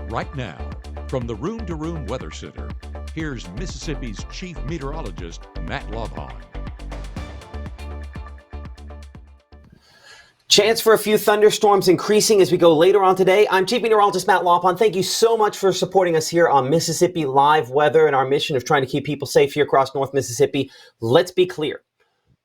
Right now, from the Room to Room Weather Center, here's Mississippi's Chief Meteorologist, Matt Lovehon. Chance for a few thunderstorms increasing as we go later on today. I'm Chief Meteorologist Matt Lovehon. Thank you so much for supporting us here on Mississippi Live Weather and our mission of trying to keep people safe here across North Mississippi. Let's be clear.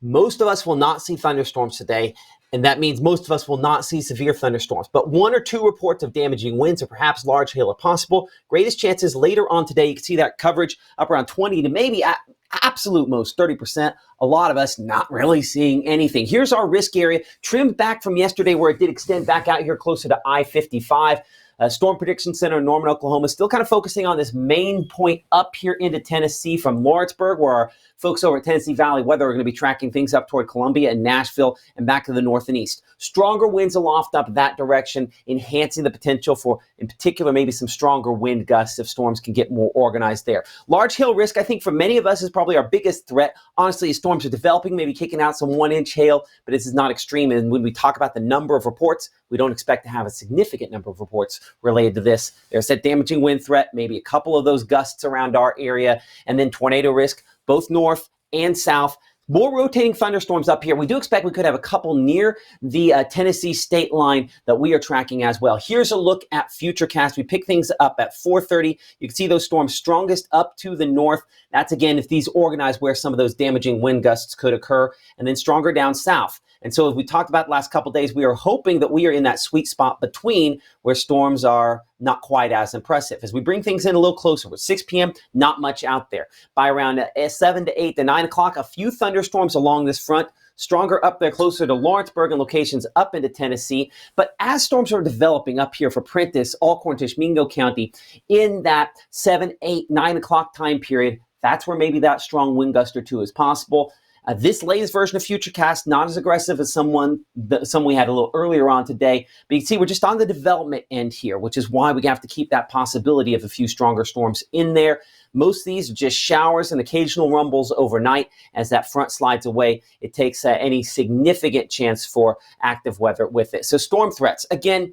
Most of us will not see thunderstorms today, and that means most of us will not see severe thunderstorms. But one or two reports of damaging winds or perhaps large hail are possible. Greatest chances later on today. You can see that coverage up around 20 to maybe at absolute most 30%. A lot of us not really seeing anything. Here's our risk area, trimmed back from yesterday where it did extend back out here closer to I-55. Storm Prediction Center in Norman, Oklahoma, still kind of focusing on this main point up here into Tennessee from Lawrenceburg, where our folks over at Tennessee Valley Weather are going to be tracking things up toward Columbia and Nashville and back to the north and east. Stronger winds aloft up that direction, enhancing the potential for, in particular, maybe some stronger wind gusts if storms can get more organized there. Large hail risk, I think, for many of us is probably our biggest threat. Honestly, as storms are developing, maybe kicking out some 1-inch hail, but this is not extreme. And when we talk about the number of reports, we don't expect to have a significant number of reports related to this. There's that damaging wind threat, maybe a couple of those gusts around our area, and then tornado risk, both north and south. More rotating thunderstorms up here. We do expect we could have a couple near the Tennessee state line that we are tracking as well. Here's a look at Futurecast. We pick things up at 4:30. You can see those storms strongest up to the north. That's, again, if these organize where some of those damaging wind gusts could occur, and then stronger down south. And so as we talked about the last couple of days, we are hoping that we are in that sweet spot between where storms are not quite as impressive. As we bring things in a little closer, with 6 p.m., not much out there. By around 7 to 8 to 9 o'clock, a few thunderstorms along this front, stronger up there closer to Lawrenceburg and locations up into Tennessee. But as storms are developing up here for Prentiss, Alcorn, Mingo County, in that 7, 8, 9 o'clock time period, that's where maybe that strong wind gust or two is possible. This latest version of Futurecast, not as aggressive as some we had a little earlier on today. But you can see we're just on the development end here, which is why we have to keep that possibility of a few stronger storms in there. Most of these are just showers and occasional rumbles overnight. As that front slides away, it takes any significant chance for active weather with it. So storm threats, again,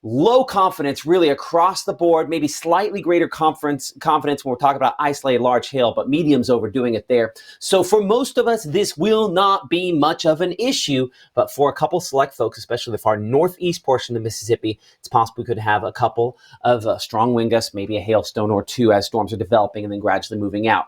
low confidence really across the board, maybe slightly greater confidence when we're talking about isolated large hail, but medium's overdoing it there. So for most of us, this will not be much of an issue, but for a couple select folks, especially the far northeast portion of Mississippi, it's possible we could have a couple of strong wind gusts, maybe a hailstone or two as storms are developing and then gradually moving out.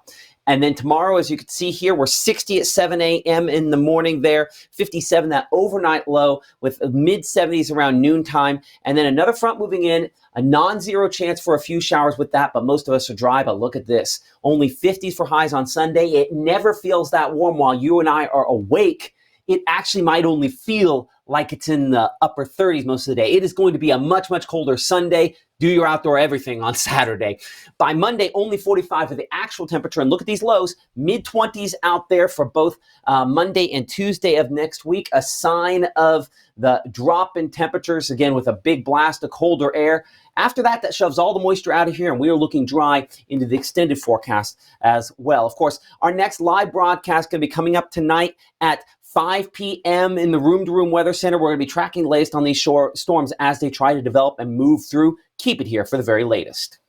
And then tomorrow, as you can see here, we're 60 at 7 a.m. in the morning there, 57, that overnight low with mid-70s around noontime. And then another front moving in, a non-zero chance for a few showers with that, but most of us are dry. But look at this, only 50s for highs on Sunday. It never feels that warm while you and I are awake. It actually might only feel like it's in the upper 30s most of the day. It is going to be a much, much colder Sunday. Do your outdoor everything on Saturday. By Monday, only 45 for the actual temperature. And look at these lows, mid-20s out there for both Monday and Tuesday of next week. A sign of the drop in temperatures, again, with a big blast of colder air. After that, that shoves all the moisture out of here, and we are looking dry into the extended forecast as well. Of course, our next live broadcast going to be coming up tonight at 5 p.m. in the Room to Room Weather Center. We're going to be tracking the latest on these storms as they try to develop and move through. Keep it here for the very latest.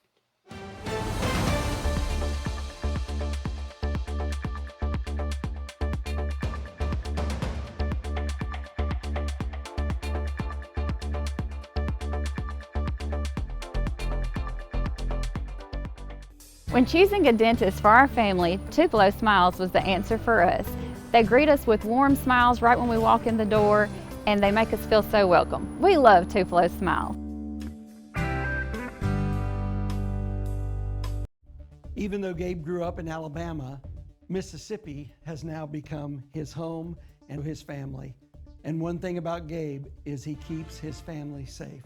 When choosing a dentist for our family, Tupelo Smiles was the answer for us. They greet us with warm smiles right when we walk in the door, and they make us feel so welcome. We love Tupelo Smiles. Even though Gabe grew up in Alabama, Mississippi has now become his home and his family. And one thing about Gabe is he keeps his family safe.